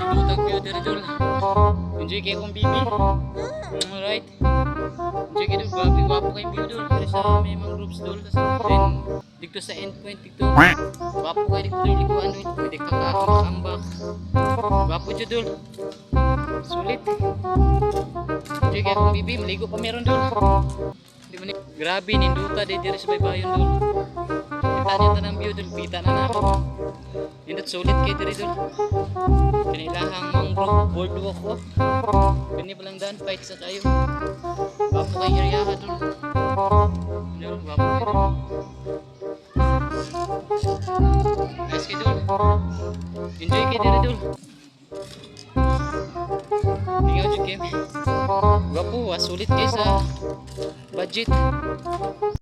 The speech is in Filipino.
Lutag view diri dul. Enjoy kayo kong bibi. Alright. Enjoy kayo dul. Gwapo kayong view dul. Diri sa may mga groups dul. Then dito sa endpoint dito. Gwapo kayo dito dul. Ikuan dul. Pwede kakakambak. Gwapo dyan dul. Sulit. Enjoy kayo kong bibi. Maligo pa meron dul. Grabe ninduta diri sa baybayon dul. Kita nyo tanang view dul. Kita na ako. Nindot sulit kayo diri dul. Kanilahang mangrove boardwalk ko. Kani palang daan fight sa kayo. Wapo kayo area ka dul. Wapo kayo dul. Nice kayo dul. Enjoy kayo diri dul. Tingnan nyo kayo. Wapo, sulit kayo sa budget.